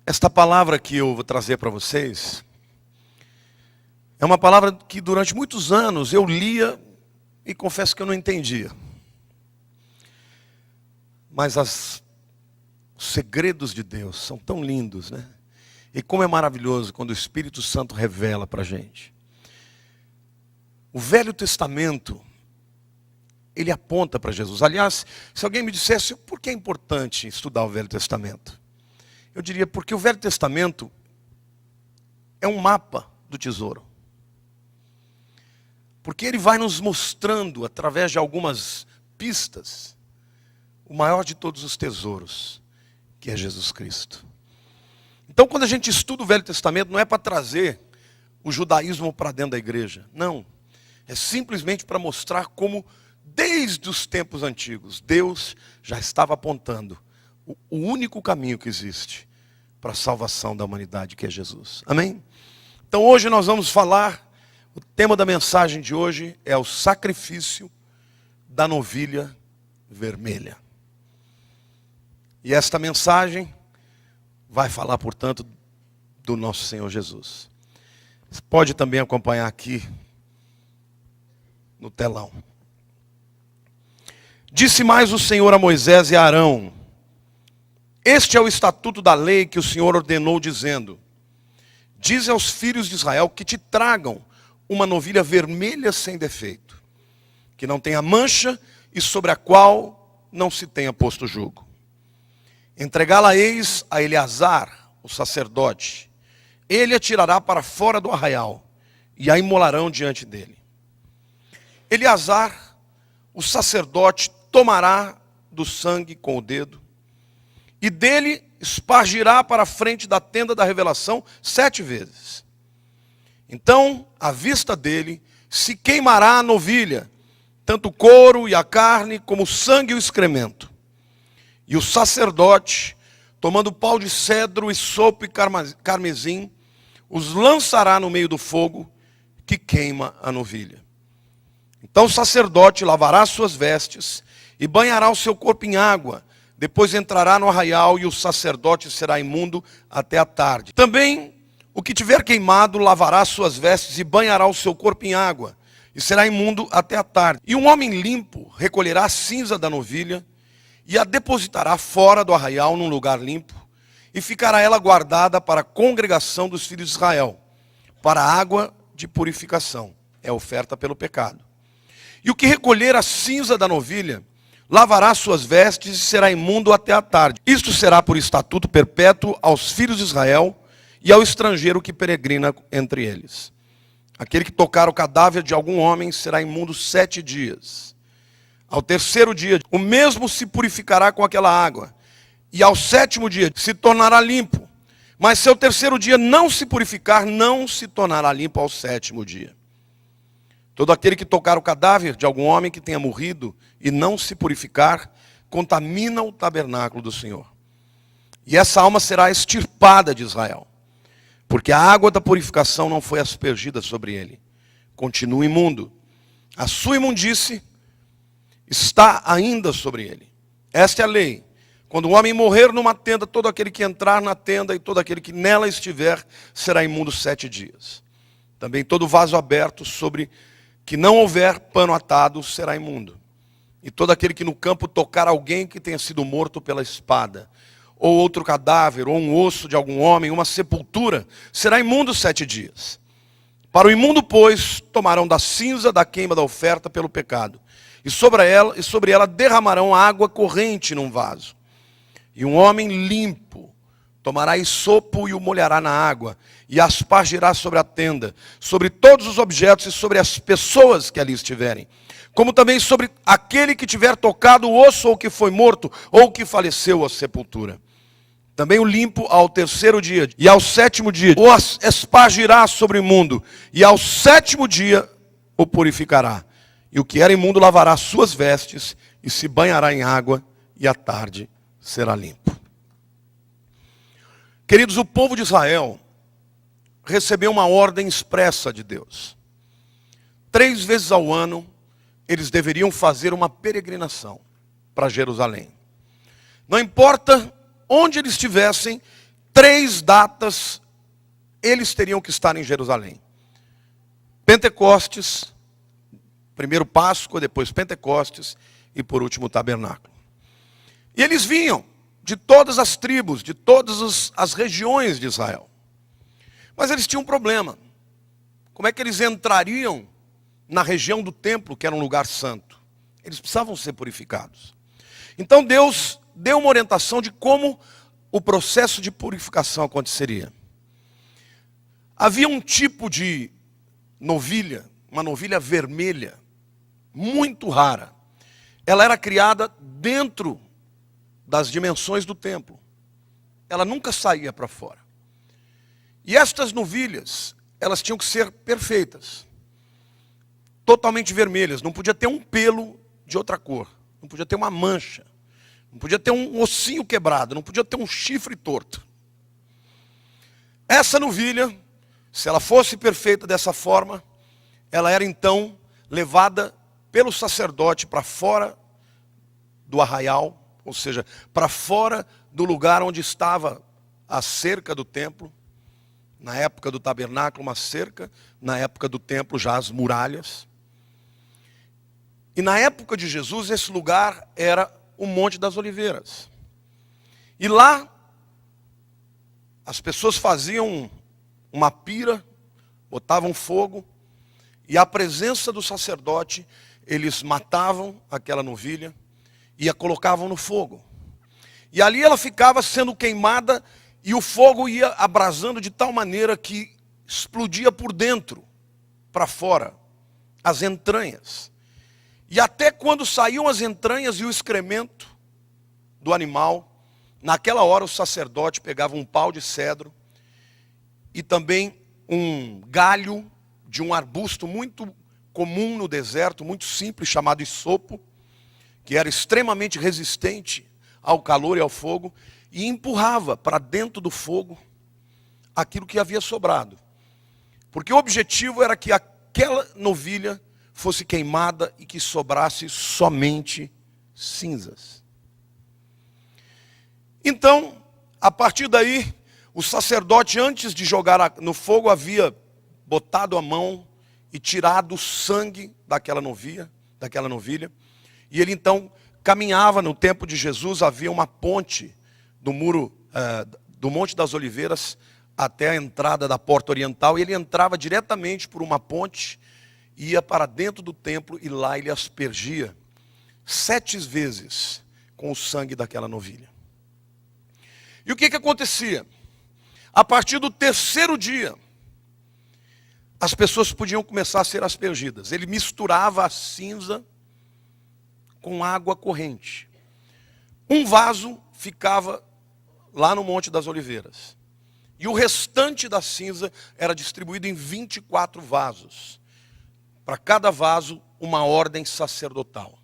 Esta palavra que eu vou trazer para vocês é uma palavra que durante muitos anos eu lia e confesso que eu não entendia. Mas os segredos de Deus são tão lindos, né? E como é maravilhoso quando o Espírito Santo revela para a gente. O Velho Testamento, ele aponta para Jesus. Aliás, se alguém me dissesse por que é importante estudar o Velho Testamento, eu diria porque o Velho Testamento é um mapa do tesouro. Porque ele vai nos mostrando, através de algumas pistas, o maior de todos os tesouros, que é Jesus Cristo. Então, quando a gente estuda o Velho Testamento, não é para trazer o judaísmo para dentro da igreja. Não. É simplesmente para mostrar como, desde os tempos antigos, Deus já estava apontando o único caminho que existe para a salvação da humanidade, que é Jesus. Amém? Então, hoje nós vamos falar, o tema da mensagem de hoje é o sacrifício da novilha vermelha. E esta mensagem vai falar, portanto, do nosso Senhor Jesus. Você pode também acompanhar aqui no telão. Disse mais o Senhor a Moisés e a Arão: este é o estatuto da lei que o Senhor ordenou, dizendo: dize aos filhos de Israel que te tragam uma novilha vermelha sem defeito, que não tenha mancha e sobre a qual não se tenha posto jugo. Entregá-la-eis a Eleazar, o sacerdote. Ele a tirará para fora do arraial, e a imolarão diante dele. Eleazar, o sacerdote, tomará do sangue com o dedo, e dele espargirá para a frente da tenda da revelação 7 vezes. Então, à vista dele, se queimará a novilha, tanto o couro e a carne, como o sangue e o excremento. E o sacerdote, tomando pau de cedro e sopo e carmesim, os lançará no meio do fogo que queima a novilha. Então o sacerdote lavará suas vestes e banhará o seu corpo em água. Depois entrará no arraial e o sacerdote será imundo até a tarde. Também o que tiver queimado lavará suas vestes e banhará o seu corpo em água, e será imundo até a tarde. E um homem limpo recolherá a cinza da novilha e a depositará fora do arraial num lugar limpo, e ficará ela guardada para a congregação dos filhos de Israel, para a água de purificação, é oferta pelo pecado. E o que recolher a cinza da novilha, lavará suas vestes e será imundo até a tarde. Isto será por estatuto perpétuo aos filhos de Israel e ao estrangeiro que peregrina entre eles. Aquele que tocar o cadáver de algum homem será imundo 7 dias. Ao 3º dia, o mesmo se purificará com aquela água. E ao 7º dia se tornará limpo. Mas se ao 3º dia não se purificar, não se tornará limpo ao 7º dia. Todo aquele que tocar o cadáver de algum homem que tenha morrido e não se purificar, contamina o tabernáculo do Senhor. E essa alma será extirpada de Israel, porque a água da purificação não foi aspergida sobre ele. Continua imundo. A sua imundície está ainda sobre ele. Esta é a lei. Quando um homem morrer numa tenda, todo aquele que entrar na tenda e todo aquele que nela estiver será imundo 7 dias. Também todo vaso aberto sobre que não houver pano atado será imundo. E todo aquele que no campo tocar alguém que tenha sido morto pela espada, ou outro cadáver, ou um osso de algum homem, uma sepultura, será imundo 7 dias. Para o imundo, pois, tomarão da cinza da queima da oferta pelo pecado, e sobre ela derramarão água corrente num vaso. E um homem limpo tomará esopo e o molhará na água, e aspergirá sobre a tenda, sobre todos os objetos e sobre as pessoas que ali estiverem, como também sobre aquele que tiver tocado o osso ou que foi morto, ou que faleceu à sepultura. Também o limpo ao 3º dia, e ao 7º dia o espargirá sobre o imundo, e ao 7º dia o purificará. E o que era imundo lavará suas vestes, e se banhará em água, e à tarde será limpo. Queridos, o povo de Israel recebeu uma ordem expressa de Deus. 3 vezes ao ano, eles deveriam fazer uma peregrinação para Jerusalém. Não importa onde eles estivessem, 3 datas eles teriam que estar em Jerusalém. Pentecostes, primeiro Páscoa, depois Pentecostes e por último o tabernáculo. E eles vinham de todas as tribos, de todas as regiões de Israel. Mas eles tinham um problema. Como é que eles entrariam na região do templo, que era um lugar santo? Eles precisavam ser purificados. Então Deus deu uma orientação de como o processo de purificação aconteceria. Havia um tipo de novilha, uma novilha vermelha, muito rara. Ela era criada dentro das dimensões do templo. Ela nunca saía para fora. E estas novilhas, elas tinham que ser perfeitas. Totalmente vermelhas. Não podia ter um pelo de outra cor. Não podia ter uma mancha. Não podia ter um ossinho quebrado. Não podia ter um chifre torto. Essa novilha, se ela fosse perfeita dessa forma, ela era então levada pelo sacerdote para fora do arraial, ou seja, para fora do lugar onde estava a cerca do templo. Na época do tabernáculo, uma cerca. Na época do templo, já as muralhas. E na época de Jesus, esse lugar era o Monte das Oliveiras. E lá, as pessoas faziam uma pira, botavam fogo, e à presença do sacerdote, eles matavam aquela novilha e a colocavam no fogo. E ali ela ficava sendo queimada e o fogo ia abrasando de tal maneira que explodia por dentro, para fora, as entranhas. E até quando saíam as entranhas e o excremento do animal, naquela hora o sacerdote pegava um pau de cedro e também um galho de um arbusto muito comum no deserto, muito simples, chamado isopo, que era extremamente resistente ao calor e ao fogo, e empurrava para dentro do fogo aquilo que havia sobrado. Porque o objetivo era que aquela novilha fosse queimada e que sobrasse somente cinzas. Então, a partir daí, o sacerdote, antes de jogar no fogo, havia botado a mão e tirado o sangue daquela novilha, e ele então caminhava. No tempo de Jesus, havia uma ponte do muro do Monte das Oliveiras até a entrada da porta oriental, e ele entrava diretamente por uma ponte, ia para dentro do templo, e lá ele aspergia 7 vezes com o sangue daquela novilha. E o que acontecia? A partir do 3º dia, as pessoas podiam começar a ser aspergidas. Ele misturava a cinza com água corrente. Um vaso ficava lá no Monte das Oliveiras. E o restante da cinza era distribuído em 24 vasos. Para cada vaso, uma ordem sacerdotal.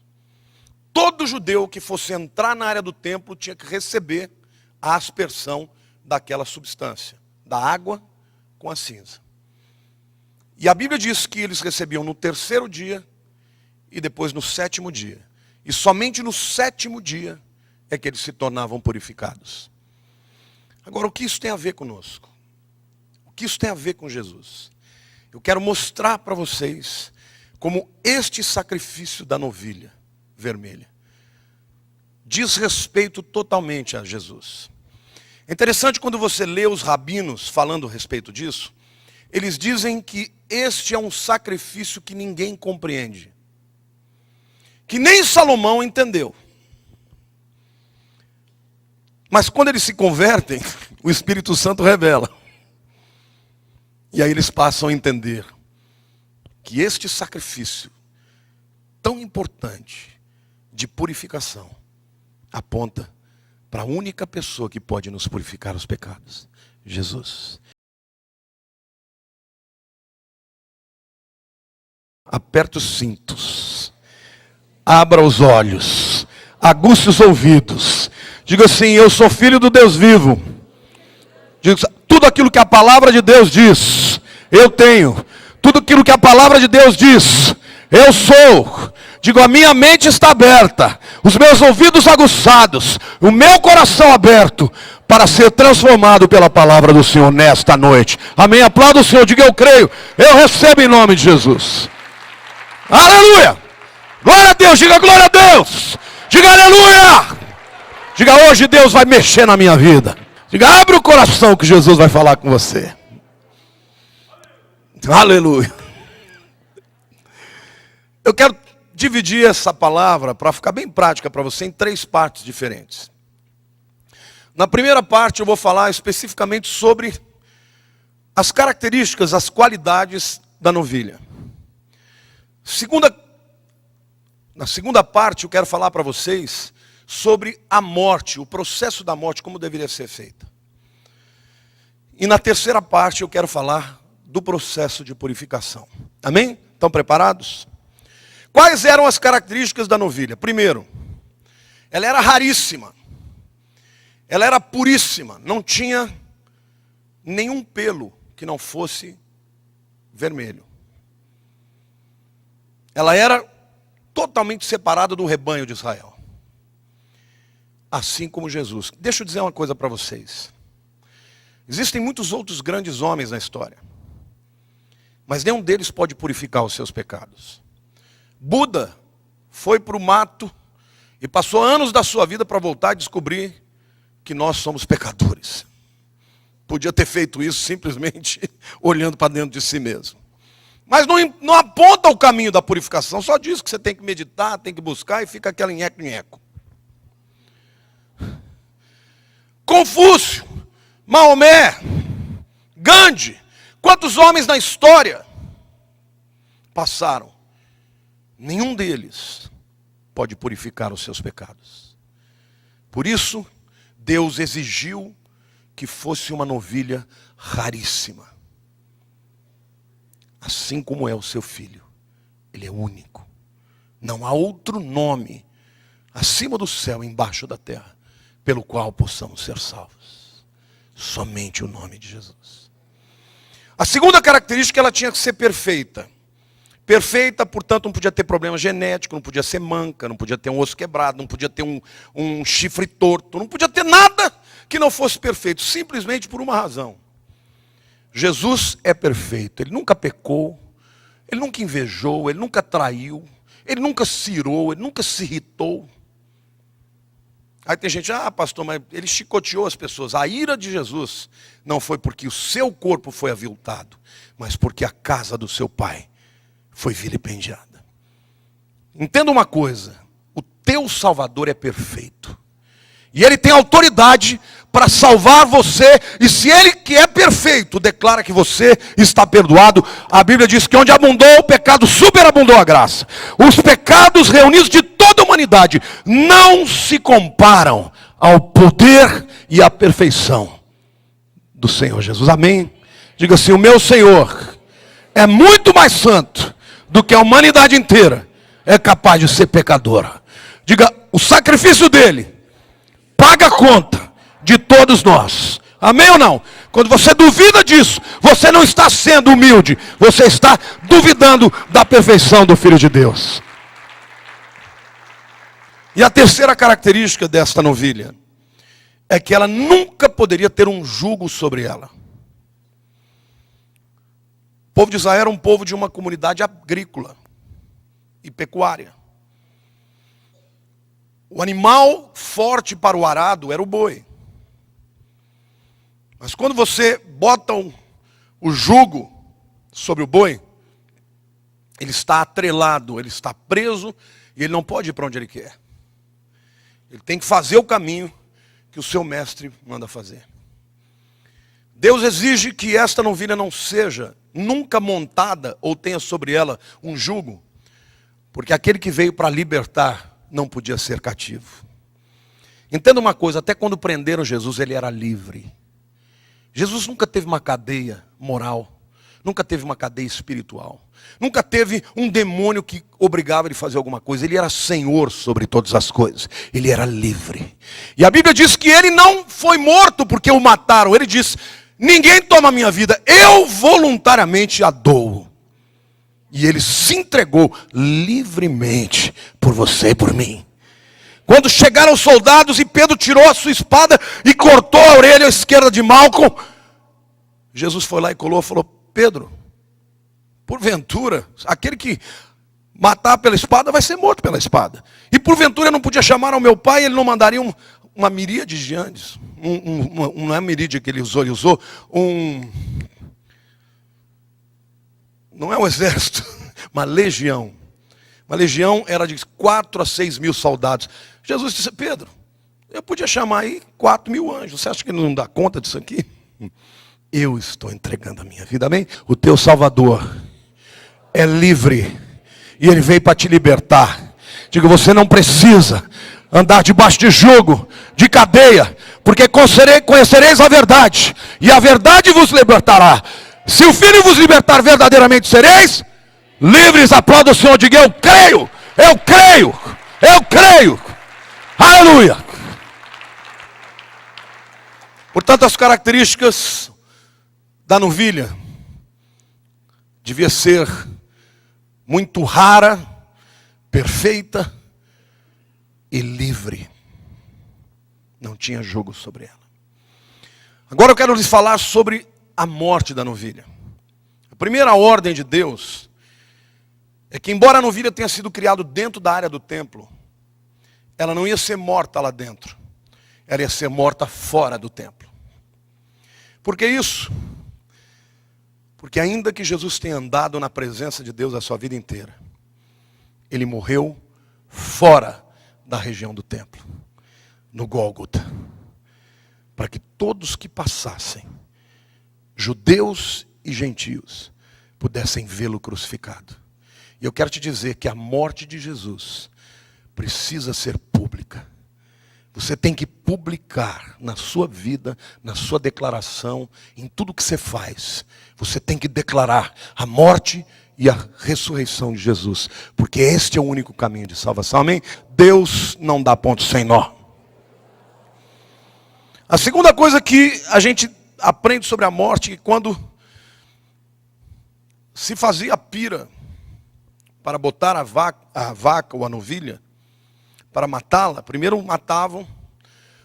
Todo judeu que fosse entrar na área do templo tinha que receber a aspersão daquela substância, da água com a cinza. E a Bíblia diz que eles recebiam no 3º dia e depois no 7º dia. E somente no 7º dia é que eles se tornavam purificados. Agora, o que isso tem a ver conosco? O que isso tem a ver com Jesus? Eu quero mostrar para vocês como este sacrifício da novilha vermelha diz respeito totalmente a Jesus. É interessante quando você lê os rabinos falando a respeito disso, eles dizem que este é um sacrifício que ninguém compreende. Que nem Salomão entendeu. Mas quando eles se convertem, o Espírito Santo revela. E aí eles passam a entender que este sacrifício tão importante de purificação aponta para a única pessoa que pode nos purificar os pecados, Jesus. Aperta os cintos, abra os olhos, aguce os ouvidos, diga assim: eu sou filho do Deus vivo. Diga, tudo aquilo que a palavra de Deus diz, eu tenho. Tudo aquilo que a palavra de Deus diz, eu sou. Digo, a minha mente está aberta, os meus ouvidos aguçados, o meu coração aberto para ser transformado pela palavra do Senhor nesta noite. Amém? Aplauda o Senhor, diga eu creio, eu recebo em nome de Jesus. Aleluia! Glória a Deus, diga glória a Deus. Diga aleluia! Diga hoje Deus vai mexer na minha vida. Diga, abre o coração que Jesus vai falar com você. Aleluia. Eu quero dividir essa palavra para ficar bem prática para você em 3 partes diferentes. Na primeira parte eu vou falar especificamente sobre as características, as qualidades da novilha. Na segunda parte eu quero falar para vocês sobre a morte, o processo da morte, como deveria ser feita. E na terceira parte eu quero falar do processo de purificação. Amém? Estão preparados? Quais eram as características da novilha? Primeiro, ela era raríssima. Ela era puríssima. Não tinha nenhum pelo que não fosse vermelho. Ela era totalmente separada do rebanho de Israel. Assim como Jesus. Deixa eu dizer uma coisa para vocês. Existem muitos outros grandes homens na história. Mas nenhum deles pode purificar os seus pecados. Buda foi para o mato e passou anos da sua vida para voltar e descobrir que nós somos pecadores. Podia ter feito isso simplesmente olhando para dentro de si mesmo. Mas não aponta o caminho da purificação, só diz que você tem que meditar, tem que buscar e fica aquela nheco-nheco. Confúcio, Maomé, Gandhi, quantos homens na história passaram? Nenhum deles pode purificar os seus pecados. Por isso, Deus exigiu que fosse uma novilha raríssima. Assim como é o seu filho. Ele é único. Não há outro nome acima do céu e embaixo da terra pelo qual possamos ser salvos. Somente o nome de Jesus. A segunda característica, ela tinha que ser perfeita. Perfeita, portanto, não podia ter problema genético, não podia ser manca, não podia ter um osso quebrado, não podia ter um chifre torto, não podia ter nada que não fosse perfeito, simplesmente por uma razão. Jesus é perfeito, ele nunca pecou, ele nunca invejou, ele nunca traiu, ele nunca se irou, ele nunca se irritou. Aí tem gente, pastor, mas ele chicoteou as pessoas. A ira de Jesus não foi porque o seu corpo foi aviltado, mas porque a casa do seu pai foi vilipendiada. Entenda uma coisa, o teu Salvador é perfeito. E ele tem autoridade para salvar você. E se ele que é perfeito declara que você está perdoado, a Bíblia diz que onde abundou o pecado, superabundou a graça. Os pecados reunidos de toda a humanidade não se comparam ao poder e à perfeição do Senhor Jesus. Amém? Diga assim, o meu Senhor é muito mais santo do que a humanidade inteira é capaz de ser pecadora. Diga, o sacrifício dele paga a conta de todos nós. Amém ou não? Quando você duvida disso, você não está sendo humilde, você está duvidando da perfeição do Filho de Deus. E a terceira característica desta novilha é que ela nunca poderia ter um jugo sobre ela. O povo de Israel era um povo de uma comunidade agrícola e pecuária. O animal forte para o arado era o boi. Mas quando você bota o jugo sobre o boi, ele está atrelado, ele está preso e ele não pode ir para onde ele quer. Ele tem que fazer o caminho que o seu mestre manda fazer. Deus exige que esta novilha não seja nunca montada ou tenha sobre ela um jugo, porque aquele que veio para libertar não podia ser cativo. Entenda uma coisa, até quando prenderam Jesus, ele era livre. Jesus nunca teve uma cadeia moral, nunca teve uma cadeia espiritual, nunca teve um demônio que obrigava ele a fazer alguma coisa. Ele era Senhor sobre todas as coisas, ele era livre. E a Bíblia diz que ele não foi morto porque o mataram. Ele diz, ninguém toma a minha vida, eu voluntariamente a dou. E ele se entregou livremente por você e por mim. Quando chegaram os soldados e Pedro tirou a sua espada e cortou a orelha esquerda de Malco, Jesus foi lá e colou e falou: Pedro, porventura, aquele que matar pela espada vai ser morto pela espada. E porventura eu não podia chamar ao meu pai, ele não mandaria uma miríade de anjos. Não é miríade que ele usou, não é um exército, uma legião. Uma legião era de 4 a 6 mil soldados. Jesus disse: Pedro, eu podia chamar aí 4 mil anjos. Você acha que ele não dá conta disso aqui? Eu estou entregando a minha vida, amém? O teu Salvador é livre e ele veio para te libertar. Diga: você não precisa andar debaixo de jugo, de cadeia, porque conhecereis a verdade, e a verdade vos libertará. Se o Filho vos libertar, verdadeiramente sereis livres. Aplauda o Senhor, diga: eu creio, eu creio, eu creio. Aleluia. Portanto, as características da novilha devia ser muito rara, perfeita e livre. Não tinha jogo sobre ela. Agora eu quero lhes falar sobre a morte da novilha. A primeira ordem de Deus é que, embora a novilha tenha sido criada dentro da área do templo, ela não ia ser morta lá dentro. Ela ia ser morta fora do templo. Por que isso? Porque ainda que Jesus tenha andado na presença de Deus a sua vida inteira, ele morreu fora da região do templo, no Gólgota, para que todos que passassem, judeus e gentios, pudessem vê-lo crucificado. E eu quero te dizer que a morte de Jesus precisa ser pública. Você tem que publicar na sua vida, na sua declaração, em tudo que você faz. Você tem que declarar a morte e a ressurreição de Jesus, porque este é o único caminho de salvação, amém? Deus não dá ponto sem nó. A segunda coisa que a gente aprende sobre a morte é que quando se fazia a pira para botar a vaca ou a novilha, para matá-la, primeiro matavam,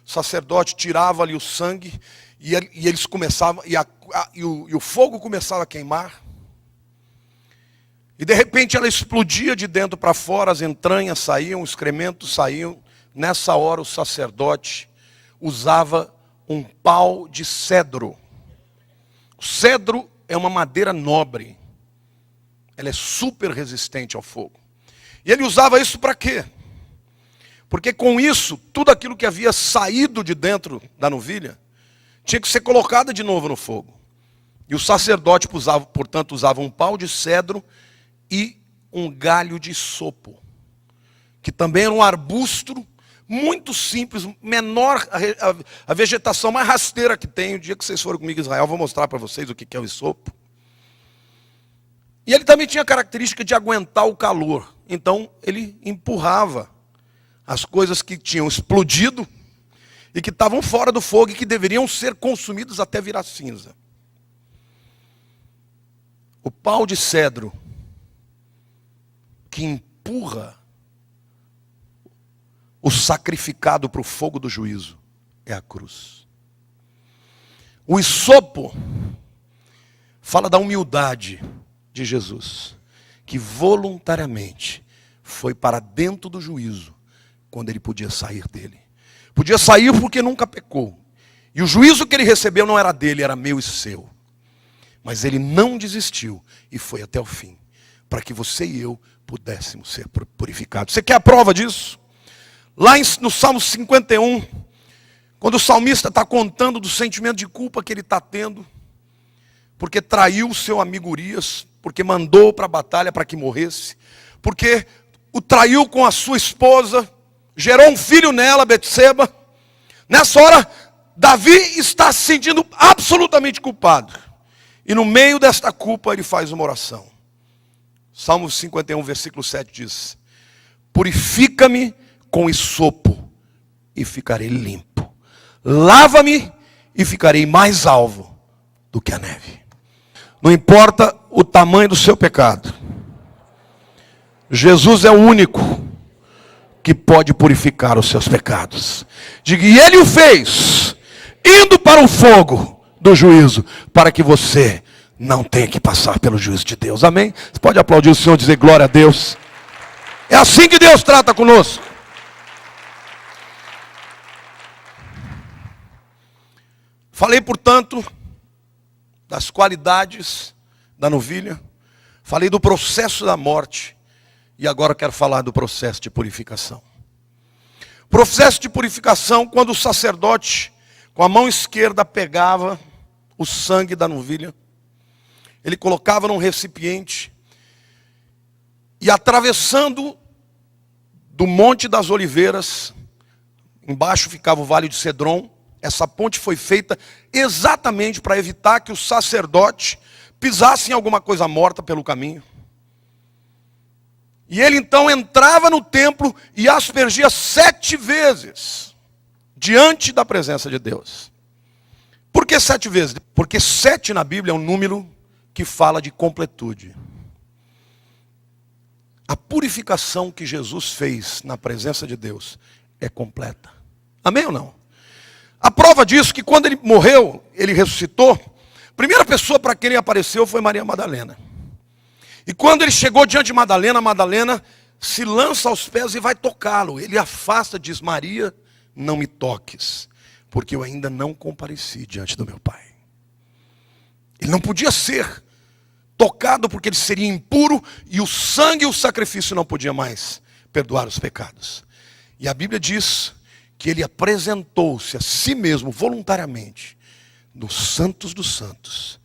o sacerdote tirava ali o sangue, e eles começavam, e o fogo começava a queimar, e de repente ela explodia de dentro para fora, as entranhas saíam, os excrementos saíam. Nessa hora o sacerdote usava um pau de cedro. O cedro é uma madeira nobre, ela é super resistente ao fogo. E ele usava isso para quê? Porque com isso, tudo aquilo que havia saído de dentro da novilha, tinha que ser colocado de novo no fogo. E o sacerdote, portanto, usava um pau de cedro e um galho de isopo, que também era um arbusto muito simples, menor, a vegetação mais rasteira que tem. O dia que vocês forem comigo em Israel, eu vou mostrar para vocês o que é o isopo. E ele também tinha a característica de aguentar o calor. Então, ele empurrava as coisas que tinham explodido e que estavam fora do fogo e que deveriam ser consumidos até virar cinza. O pau de cedro que empurra o sacrificado para o fogo do juízo é a cruz. O isopo fala da humildade de Jesus, que voluntariamente foi para dentro do juízo, quando ele podia sair dele. Podia sair porque nunca pecou. E o juízo que ele recebeu não era dele, era meu e seu. Mas ele não desistiu e foi até o fim, para que você e eu pudéssemos ser purificados. Você quer a prova disso? Lá no Salmo 51, quando o salmista está contando do sentimento de culpa que ele está tendo, porque traiu o seu amigo Urias, porque mandou para a batalha para que morresse, porque o traiu com a sua esposa, gerou um filho nela, Betseba. Nessa hora, Davi está se sentindo absolutamente culpado. E no meio desta culpa, ele faz uma oração. Salmo 51, versículo 7 diz: purifica-me com isopo e ficarei limpo. Lava-me e ficarei mais alvo do que a neve. Não importa o tamanho do seu pecado. Jesus é o único que pode purificar os seus pecados. Diga, e Ele o fez, indo para o fogo do juízo, para que você não tenha que passar pelo juízo de Deus. Amém? Você pode aplaudir o Senhor e dizer glória a Deus. É assim que Deus trata conosco. Falei, portanto, das qualidades da novilha. Falei do processo da morte. E agora quero falar do processo de purificação. Processo de purificação, quando o sacerdote, com a mão esquerda, pegava o sangue da novilha, ele colocava num recipiente, e atravessando do Monte das Oliveiras, embaixo ficava o Vale de Cedron. Essa ponte foi feita exatamente para evitar que o sacerdote pisasse em alguma coisa morta pelo caminho. E ele então entrava no templo e aspergia 7 vezes diante da presença de Deus. Por que 7 vezes? Porque 7 na Bíblia é um número que fala de completude. A purificação que Jesus fez na presença de Deus é completa. Amém ou não? A prova disso é que quando ele morreu, ele ressuscitou, a primeira pessoa para quem ele apareceu foi Maria Madalena. E quando ele chegou diante de Madalena, Madalena se lança aos pés e vai tocá-lo. Ele afasta e diz, Maria, não me toques, porque eu ainda não compareci diante do meu Pai. Ele não podia ser tocado porque ele seria impuro e o sangue e o sacrifício não podia mais perdoar os pecados. E a Bíblia diz que ele apresentou-se a si mesmo voluntariamente nos santos dos santos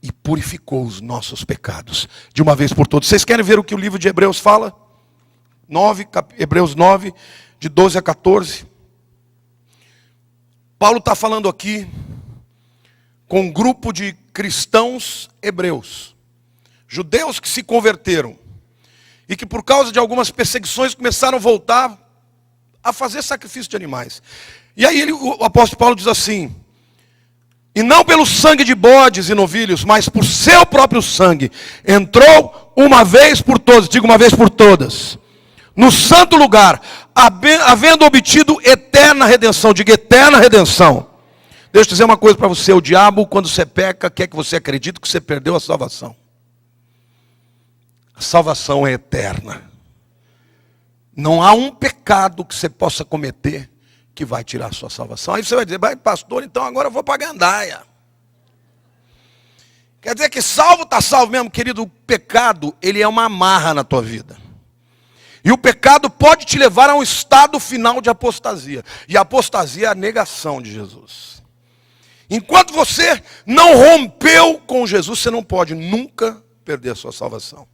e purificou os nossos pecados de uma vez por todas. Vocês querem ver o que o livro de Hebreus fala? Hebreus 9, de 12 a 14. Paulo está falando aqui com um grupo de cristãos hebreus, judeus que se converteram e que por causa de algumas perseguições começaram a voltar a fazer sacrifício de animais. E aí o apóstolo Paulo diz assim, e não pelo sangue de bodes e novilhos, mas por seu próprio sangue, entrou uma vez por todas, digo uma vez por todas, no santo lugar, havendo obtido eterna redenção, diga eterna redenção. Deixa eu dizer uma coisa para você, o diabo quando você peca, quer que você acredite que você perdeu a salvação. A salvação é eterna. Não há um pecado que você possa cometer que vai tirar a sua salvação. Aí você vai dizer, pastor, então agora eu vou para a gandaia. Quer dizer que salvo está salvo mesmo, querido. O pecado, ele é uma amarra na tua vida. E o pecado pode te levar a um estado final de apostasia. E a apostasia é a negação de Jesus. Enquanto você não rompeu com Jesus, você não pode nunca perder a sua salvação.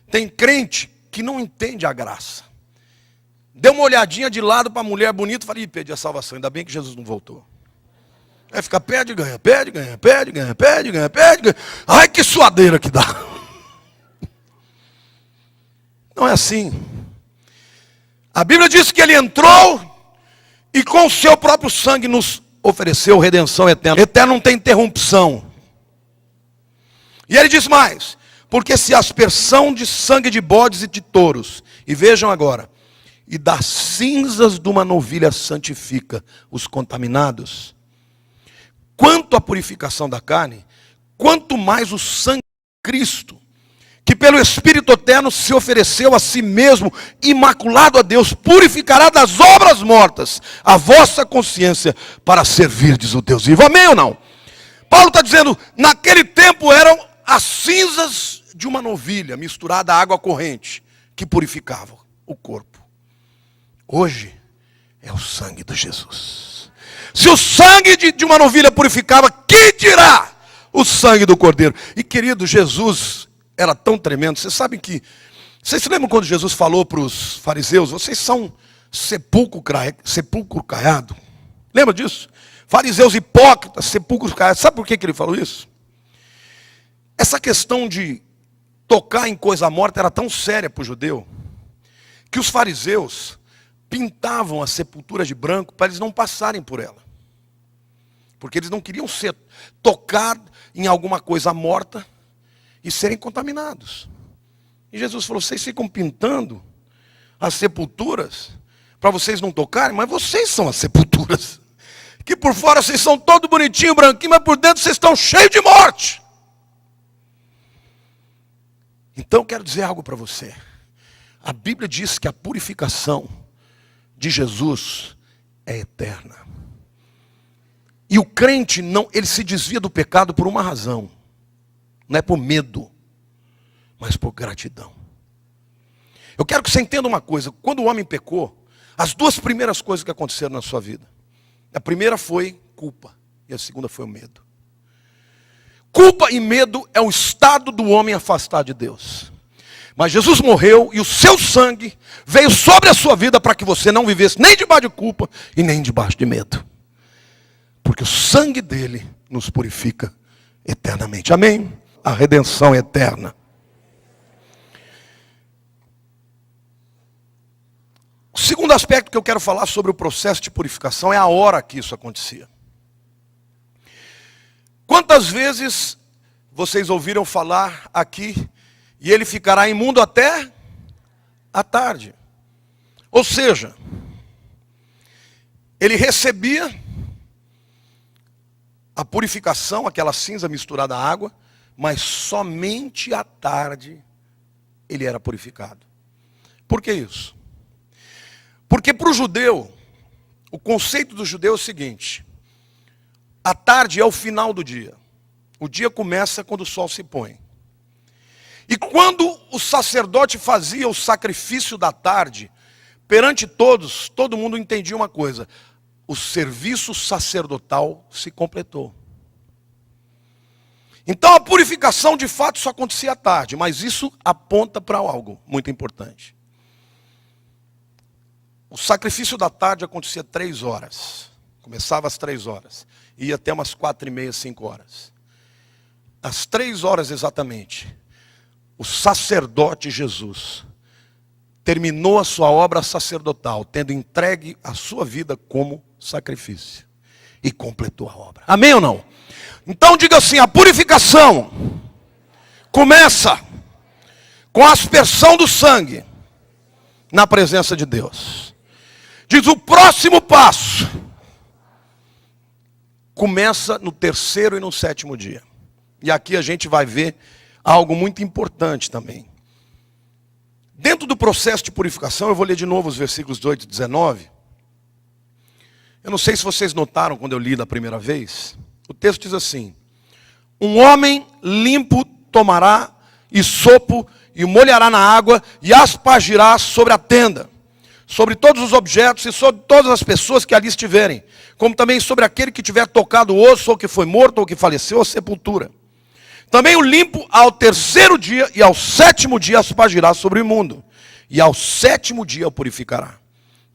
Tem crente que não entende a graça. Deu uma olhadinha de lado para a mulher bonita e falei, perdi a salvação, ainda bem que Jesus não voltou. Aí fica, pede, ganha, pede, ganha, pede, ganha, pede, ganha, pede, ganha. Ai, que suadeira que dá. Não é assim. A Bíblia diz que ele entrou e com o seu próprio sangue nos ofereceu redenção eterna. Eterno não tem interrupção. E ele diz mais, porque se a aspersão de sangue de bodes e de touros, e vejam agora, e das cinzas de uma novilha santifica os contaminados, quanto à purificação da carne, quanto mais o sangue de Cristo, que pelo Espírito Eterno se ofereceu a si mesmo, imaculado a Deus, purificará das obras mortas a vossa consciência para servirdes o Deus vivo. Amém ou não? Paulo está dizendo, naquele tempo eram as cinzas de uma novilha misturada à água corrente, que purificavam o corpo. Hoje é o sangue de Jesus. Se o sangue de uma novilha purificava, que dirá o sangue do cordeiro? E querido, Jesus era tão tremendo. Vocês sabem que, vocês se lembram quando Jesus falou para os fariseus, vocês são sepulcro caiado? Lembra disso? Fariseus hipócritas, sepulcros caiados. Sabe por que ele falou isso? Essa questão de tocar em coisa morta era tão séria para o judeu, que os fariseus pintavam a sepultura de branco para eles não passarem por ela. Porque eles não queriam ser tocados em alguma coisa morta e serem contaminados. E Jesus falou, vocês ficam pintando as sepulturas para vocês não tocarem, mas vocês são as sepulturas. Que por fora vocês são todo bonitinho, branquinho, mas por dentro vocês estão cheios de morte. Então quero dizer algo para você. A Bíblia diz que a purificação de Jesus é eterna. E o crente não, ele se desvia do pecado por uma razão. Não é por medo, mas por gratidão. Eu quero que você entenda uma coisa. Quando o homem pecou, as duas primeiras coisas que aconteceram na sua vida. A primeira foi culpa e a segunda foi o medo. Culpa e medo é o estado do homem afastado de Deus. Mas Jesus morreu e o seu sangue veio sobre a sua vida para que você não vivesse nem debaixo de culpa e nem debaixo de medo. Porque o sangue dele nos purifica eternamente. Amém? A redenção é eterna. O segundo aspecto que eu quero falar sobre o processo de purificação é a hora que isso acontecia. Quantas vezes vocês ouviram falar aqui, e ele ficará imundo até a tarde? Ou seja, ele recebia a purificação, aquela cinza misturada à água, mas somente à tarde ele era purificado. Por que isso? Porque para o judeu, o conceito do judeu é o seguinte: a tarde é o final do dia. O dia começa quando o sol se põe. E quando o sacerdote fazia o sacrifício da tarde, perante todos, todo mundo entendia uma coisa: o serviço sacerdotal se completou. Então a purificação de fato só acontecia à tarde, mas isso aponta para algo muito importante. O sacrifício da tarde acontecia 3 horas. Começava às 3 horas. Ia até umas 4h30, 5 horas. Às 3 horas exatamente, o sacerdote Jesus terminou a sua obra sacerdotal, tendo entregue a sua vida como sacrifício. E completou a obra. Amém ou não? Então diga assim, a purificação começa com a aspersão do sangue na presença de Deus. Diz, o próximo passo começa no 3º e no 7º dia. E aqui a gente vai ver algo muito importante também. Dentro do processo de purificação, eu vou ler de novo os versículos 18 e 19. Eu não sei se vocês notaram quando eu li da primeira vez. O texto diz assim: um homem limpo tomará isopo e o molhará na água e aspergirá sobre a tenda, sobre todos os objetos e sobre todas as pessoas que ali estiverem, como também sobre aquele que tiver tocado o osso, ou que foi morto, ou que faleceu, ou sepultura. Também o limpo ao 3º dia e ao 7º dia aspergirá sobre o imundo, e ao 7º dia o purificará.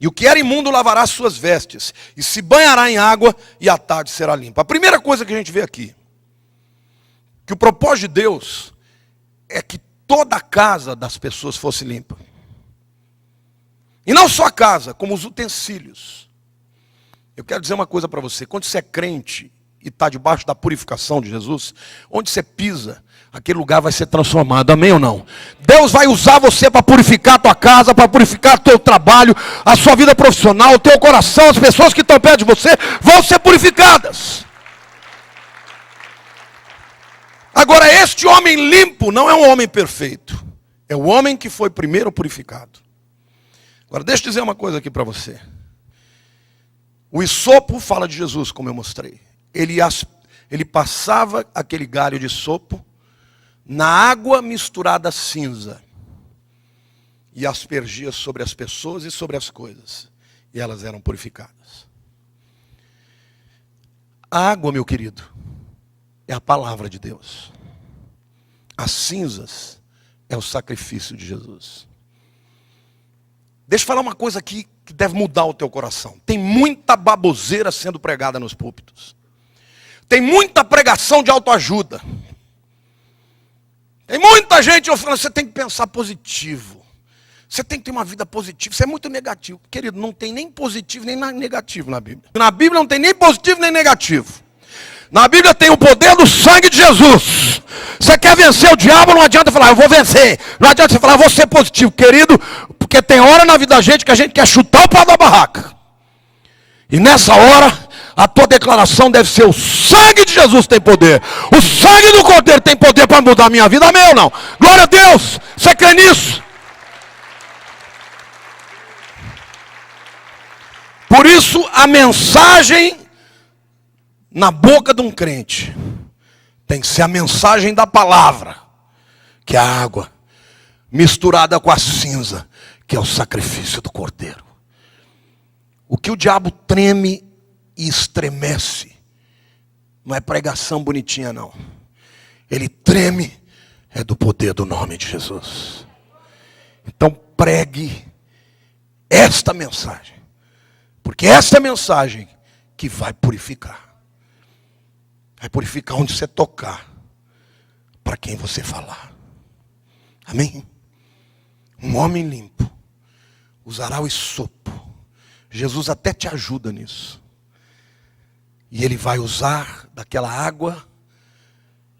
E o que era imundo lavará suas vestes, e se banhará em água, e à tarde será limpo. A primeira coisa que a gente vê aqui, que o propósito de Deus é que toda a casa das pessoas fosse limpa. E não só a casa, como os utensílios. Eu quero dizer uma coisa para você. Quando você é crente e está debaixo da purificação de Jesus, onde você pisa, aquele lugar vai ser transformado. Amém ou não? Deus vai usar você para purificar a tua casa, para purificar o teu trabalho, a sua vida profissional, o teu coração. As pessoas que estão perto de você vão ser purificadas. Agora, este homem limpo não é um homem perfeito. É o homem que foi primeiro purificado. Agora, deixa eu dizer uma coisa aqui para você. O isopo fala de Jesus, como eu mostrei. Ele passava aquele galho de isopo na água misturada a cinza e aspergia sobre as pessoas e sobre as coisas. E elas eram purificadas. A água, meu querido, é a palavra de Deus. As cinzas é o sacrifício de Jesus. Deixa eu falar uma coisa aqui que deve mudar o teu coração. Tem muita baboseira sendo pregada nos púlpitos. Tem muita pregação de autoajuda. Tem muita gente falando, você tem que pensar positivo. Você tem que ter uma vida positiva. Você é muito negativo. Querido, não tem nem positivo nem negativo na Bíblia. Na Bíblia não tem nem positivo nem negativo. Na Bíblia tem o poder do sangue de Jesus. Você quer vencer o diabo, não adianta falar, eu vou vencer. Não adianta você falar, eu vou ser positivo, querido, porque tem hora na vida da gente que a gente quer chutar o pau da barraca. E nessa hora, a tua declaração deve ser: o sangue de Jesus tem poder. O sangue do Cordeiro tem poder para mudar a minha vida. Amém ou não? Glória a Deus. Você crê nisso? Por isso, a mensagem na boca de um crente tem que ser a mensagem da palavra, que é a água, misturada com a cinza, que é o sacrifício do Cordeiro. O que o diabo treme e estremece não é pregação bonitinha, não. Ele treme é do poder do nome de Jesus. Então pregue esta mensagem, porque esta é a mensagem que vai purificar. Vai purificar onde você tocar, para quem você falar. Amém? Um homem limpo usará o esopo. Jesus até te ajuda nisso. E ele vai usar daquela água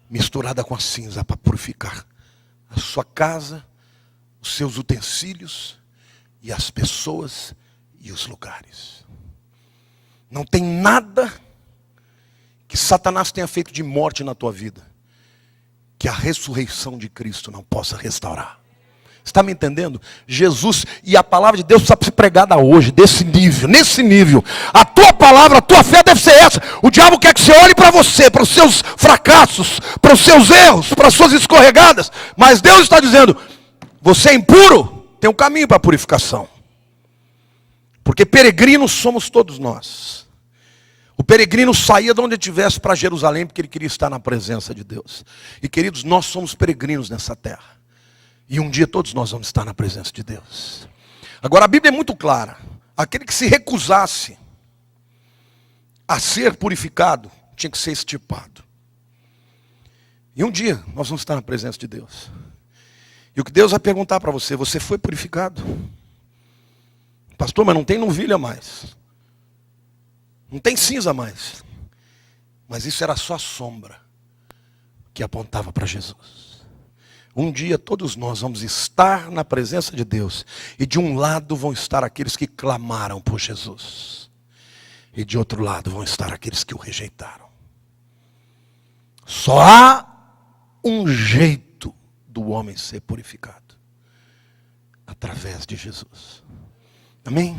misturada com a cinza para purificar a sua casa, os seus utensílios e as pessoas e os lugares. Não tem nada que Satanás tenha feito de morte na tua vida que a ressurreição de Cristo não possa restaurar. Você está me entendendo? Jesus, e a palavra de Deus precisa ser pregada hoje, nesse nível. A tua palavra, a tua fé deve ser essa. O diabo quer que você olhe para você, para os seus fracassos, para os seus erros, para as suas escorregadas. Mas Deus está dizendo, você é impuro, tem um caminho para a purificação. Porque peregrinos somos todos nós. O peregrino saía de onde estivesse para Jerusalém, porque ele queria estar na presença de Deus. E queridos, nós somos peregrinos nessa terra. E um dia todos nós vamos estar na presença de Deus. Agora a Bíblia é muito clara. Aquele que se recusasse a ser purificado, tinha que ser extirpado. E um dia nós vamos estar na presença de Deus. E o que Deus vai perguntar para você: você foi purificado? Pastor, mas não tem novilha mais. Não tem cinza mais. Mas isso era só a sombra que apontava para Jesus. Um dia todos nós vamos estar na presença de Deus. E de um lado vão estar aqueles que clamaram por Jesus. E de outro lado vão estar aqueles que o rejeitaram. Só há um jeito do homem ser purificado: através de Jesus. Amém?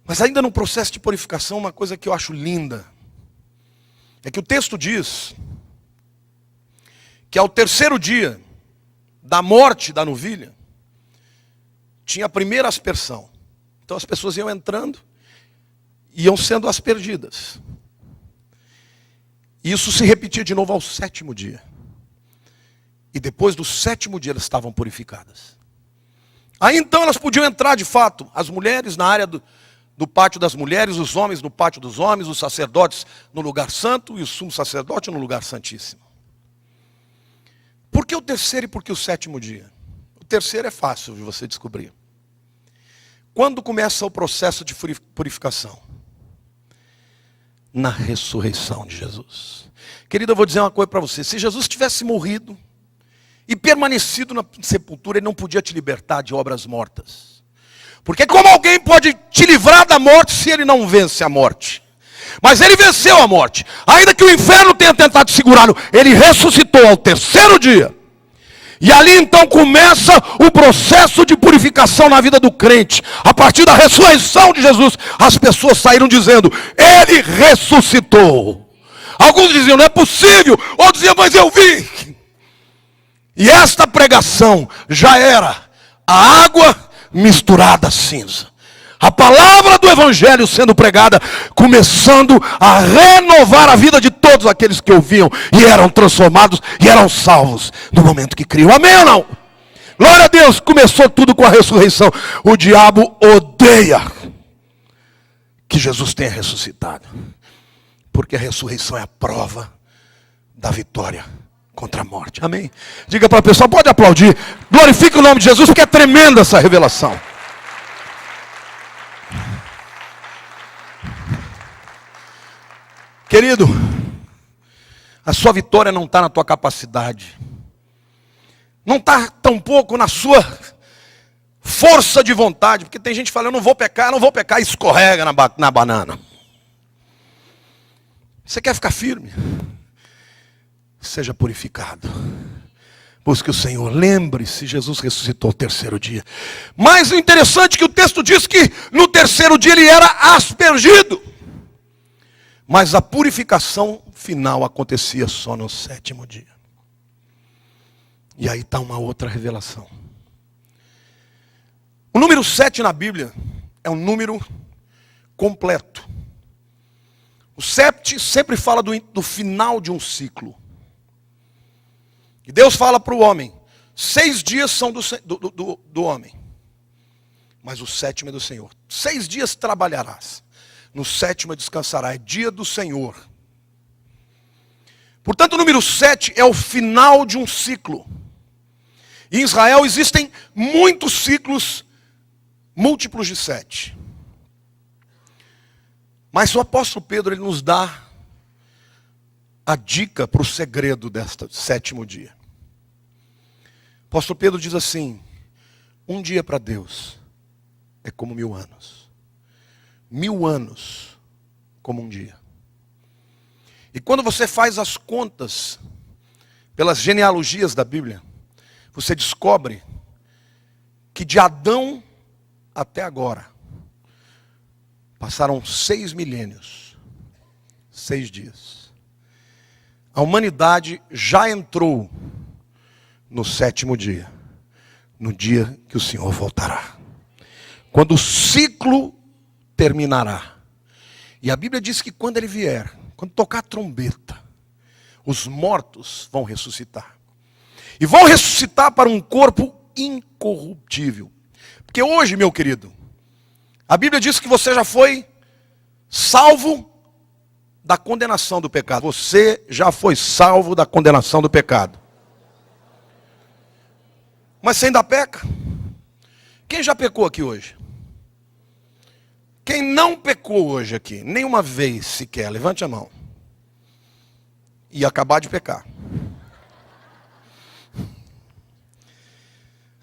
Mas ainda no processo de purificação, uma coisa que eu acho linda é que o texto diz que ao terceiro dia da morte da novilha, tinha a primeira aspersão. Então as pessoas iam entrando, iam sendo aspergidas. E isso se repetia de novo ao sétimo dia. E depois do sétimo dia elas estavam purificadas. Aí então elas podiam entrar de fato, as mulheres na área do pátio das mulheres, os homens no pátio dos homens, os sacerdotes no lugar santo e o sumo sacerdote no lugar santíssimo. Por que o terceiro e por que o sétimo dia? O terceiro é fácil de você descobrir. Quando começa o processo de purificação? Na ressurreição de Jesus. Querido, eu vou dizer uma coisa para você. Se Jesus tivesse morrido e permanecido na sepultura, ele não podia te libertar de obras mortas. Porque como alguém pode te livrar da morte se ele não vence a morte? Mas ele venceu a morte. Ainda que o inferno tenha tentado segurá-lo, ele ressuscitou ao terceiro dia. E ali então começa o processo de purificação na vida do crente. A partir da ressurreição de Jesus, as pessoas saíram dizendo: ele ressuscitou. Alguns diziam: não é possível. Outros diziam: mas eu vi. E esta pregação já era a água misturada à cinza. A palavra do evangelho sendo pregada, começando a renovar a vida de todos aqueles que ouviam e eram transformados e eram salvos no momento que criam. Amém ou não? Glória a Deus. Começou tudo com a ressurreição. O diabo odeia que Jesus tenha ressuscitado, porque a ressurreição é a prova da vitória contra a morte. Amém? Diga para a pessoa, pode aplaudir, glorifique o nome de Jesus, porque é tremenda essa revelação. Querido, A sua vitória não está na tua capacidade. Não está tampouco na sua força de vontade. Porque tem gente que fala, eu não vou pecar, e escorrega na banana. Você quer ficar firme? Seja purificado. Busque o Senhor. Lembre-se, Jesus ressuscitou ao terceiro dia. Mas o interessante é que o texto diz que no terceiro dia ele era aspergido. Mas a purificação final acontecia só no sétimo dia. E aí está uma outra revelação. O número 7 na Bíblia é um número completo. O 7 sempre fala do final de um ciclo. E Deus fala para o homem, 6 dias são do homem, mas o sétimo é do Senhor. 6 dias trabalharás, no sétimo descansarás, é dia do Senhor. Portanto, o número 7 é o final de um ciclo. Em Israel existem muitos ciclos múltiplos de 7. Mas o apóstolo Pedro ele nos dá a dica para o segredo deste sétimo dia. O apóstolo Pedro diz assim, um dia para Deus é como 1000 anos. 1000 anos como um dia. E quando você faz as contas pelas genealogias da Bíblia, você descobre que de Adão até agora, passaram 6 milênios, 6 dias. A humanidade já entrou no sétimo dia, no dia que o Senhor voltará. Quando o ciclo terminará. E a Bíblia diz que quando ele vier, quando tocar a trombeta, os mortos vão ressuscitar. E vão ressuscitar para um corpo incorruptível. Porque hoje, meu querido, a Bíblia diz que você já foi salvo da condenação do pecado. Você já foi salvo da condenação do pecado. Mas você ainda peca? Quem já pecou aqui hoje? Quem não pecou hoje aqui, nenhuma vez sequer, levante a mão. E acabar de pecar.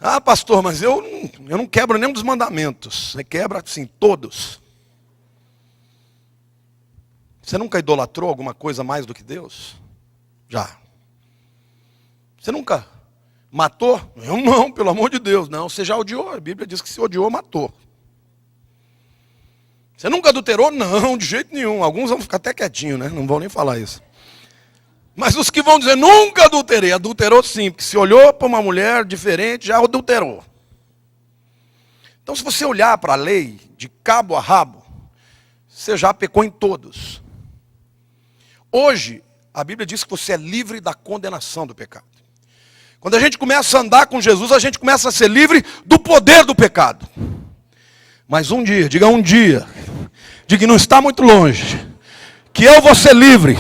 Ah, pastor, mas eu não quebro nenhum dos mandamentos. Você quebra, assim, todos. Você nunca idolatrou alguma coisa mais do que Deus? Já. Você nunca matou? Eu não, pelo amor de Deus. Não, você já odiou. A Bíblia diz que se odiou, matou. Você nunca adulterou? Não, de jeito nenhum. Alguns vão ficar até quietinhos, né? Não vão nem falar isso. Mas os que vão dizer, nunca adulterei, adulterou sim, porque se olhou para uma mulher diferente, já adulterou. Então se você olhar para a lei, de cabo a rabo, você já pecou em todos. Hoje, a Bíblia diz que você é livre da condenação do pecado. Quando a gente começa a andar com Jesus, a gente começa a ser livre do poder do pecado. Mas um dia, diga que não está muito longe, que eu vou ser livre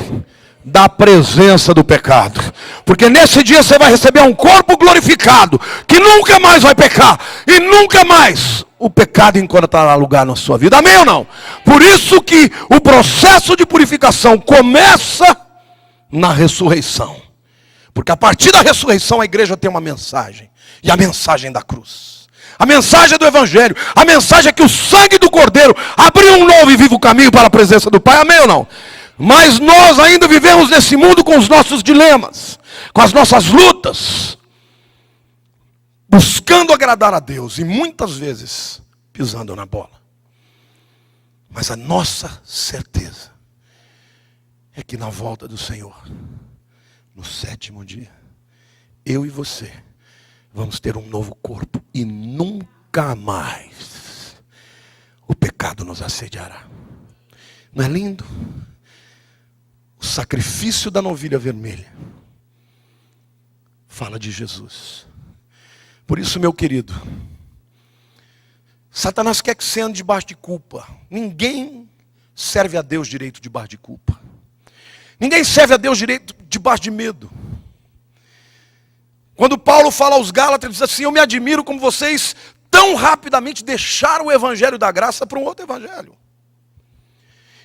da presença do pecado. Porque nesse dia você vai receber um corpo glorificado, que nunca mais vai pecar, e nunca mais o pecado encontrará lugar na sua vida. Amém ou não? Por isso que o processo de purificação começa na ressurreição. Porque a partir da ressurreição a igreja tem uma mensagem. E a mensagem da cruz. A mensagem do Evangelho. A mensagem é que o sangue do Cordeiro abriu um novo e vivo caminho para a presença do Pai. Amém ou não? Mas nós ainda vivemos nesse mundo com os nossos dilemas, com as nossas lutas, buscando agradar a Deus e muitas vezes pisando na bola. Mas a nossa certeza é que na volta do Senhor, no sétimo dia, eu e você vamos ter um novo corpo e nunca mais o pecado nos assediará. Não é lindo? O sacrifício da novilha vermelha fala de Jesus. Por isso, meu querido, Satanás quer que você ande debaixo de culpa. Ninguém serve a Deus direito debaixo de culpa. Ninguém serve a Deus direito debaixo de medo. Quando Paulo fala aos Gálatas, ele diz assim, eu me admiro como vocês tão rapidamente deixaram o evangelho da graça para um outro evangelho.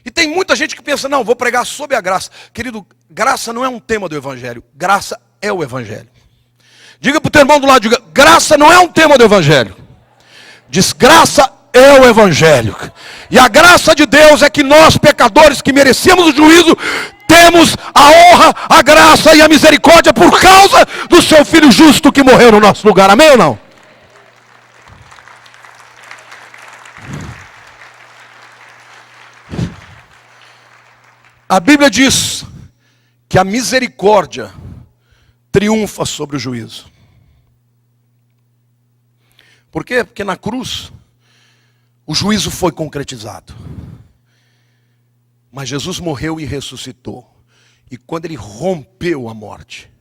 E tem muita gente que pensa, não, vou pregar sobre a graça. Querido, graça não é um tema do Evangelho. Graça é o Evangelho. Diga para o teu irmão do lado, diga, graça não é um tema do Evangelho. Diz, graça é o Evangelho. E a graça de Deus é que nós, pecadores que merecemos o juízo, temos a honra, a graça e a misericórdia por causa do seu Filho justo que morreu no nosso lugar. Amém ou não? A Bíblia diz que a misericórdia triunfa sobre o juízo. Por quê? Porque na cruz o juízo foi concretizado. Mas Jesus morreu e ressuscitou. E quando ele rompeu a morte,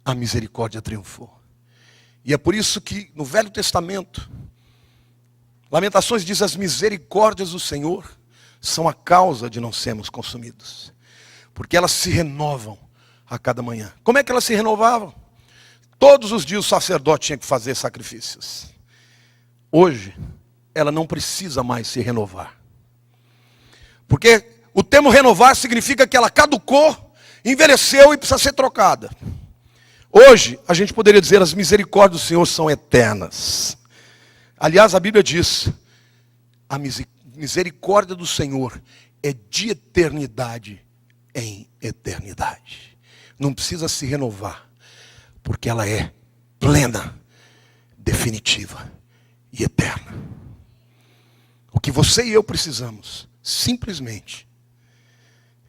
a misericórdia triunfou. E é por isso que no Velho Testamento, Lamentações diz, as misericórdias do Senhor são a causa de não sermos consumidos. Porque elas se renovam a cada manhã. Como é que elas se renovavam? Todos os dias o sacerdote tinha que fazer sacrifícios. Hoje, ela não precisa mais se renovar. Porque o termo renovar significa que ela caducou, envelheceu e precisa ser trocada. Hoje, a gente poderia dizer, as misericórdias do Senhor são eternas. Aliás, a Bíblia diz, a misericórdia do Senhor é de eternidade em eternidade. Não precisa se renovar, porque ela é plena, definitiva e eterna. O que você e eu precisamos, simplesmente,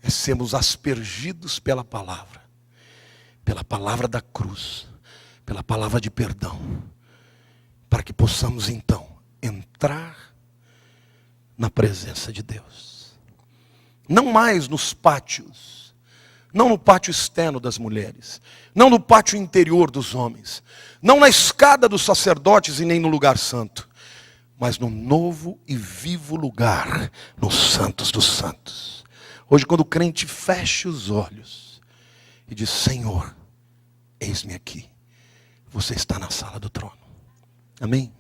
é sermos aspergidos pela palavra da cruz, pela palavra de perdão, para que possamos então entrar na presença de Deus. Não mais nos pátios, não no pátio externo das mulheres, não no pátio interior dos homens, não na escada dos sacerdotes e nem no lugar santo, mas no novo e vivo lugar, nos santos dos santos. Hoje, quando o crente fecha os olhos e diz, Senhor, eis-me aqui, você está na sala do trono. Amém?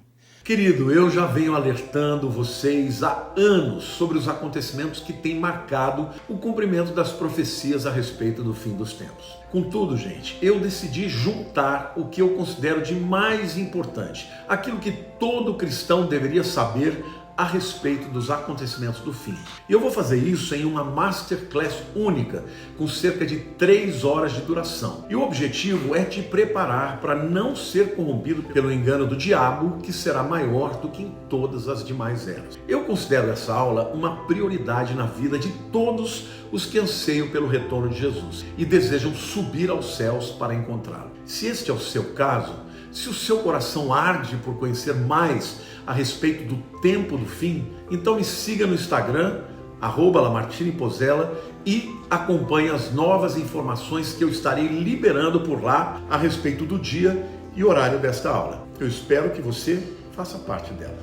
Querido, eu já venho alertando vocês há anos sobre os acontecimentos que têm marcado o cumprimento das profecias a respeito do fim dos tempos. Contudo, gente, eu decidi juntar o que eu considero de mais importante, aquilo que todo cristão deveria saber a respeito dos acontecimentos do fim. E eu vou fazer isso em uma masterclass única, com cerca de 3 horas de duração. E o objetivo é te preparar para não ser corrompido pelo engano do diabo, que será maior do que em todas as demais eras. Eu considero essa aula uma prioridade na vida de todos os que anseiam pelo retorno de Jesus e desejam subir aos céus para encontrá-lo. Se este é o seu caso, se o seu coração arde por conhecer mais a respeito do tempo do fim, então me siga no Instagram, @lamartinepozella, e acompanhe as novas informações que eu estarei liberando por lá a respeito do dia e horário desta aula. Eu espero que você faça parte dela.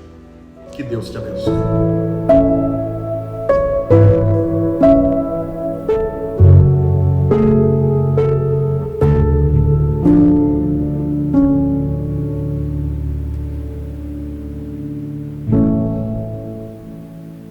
Que Deus te abençoe.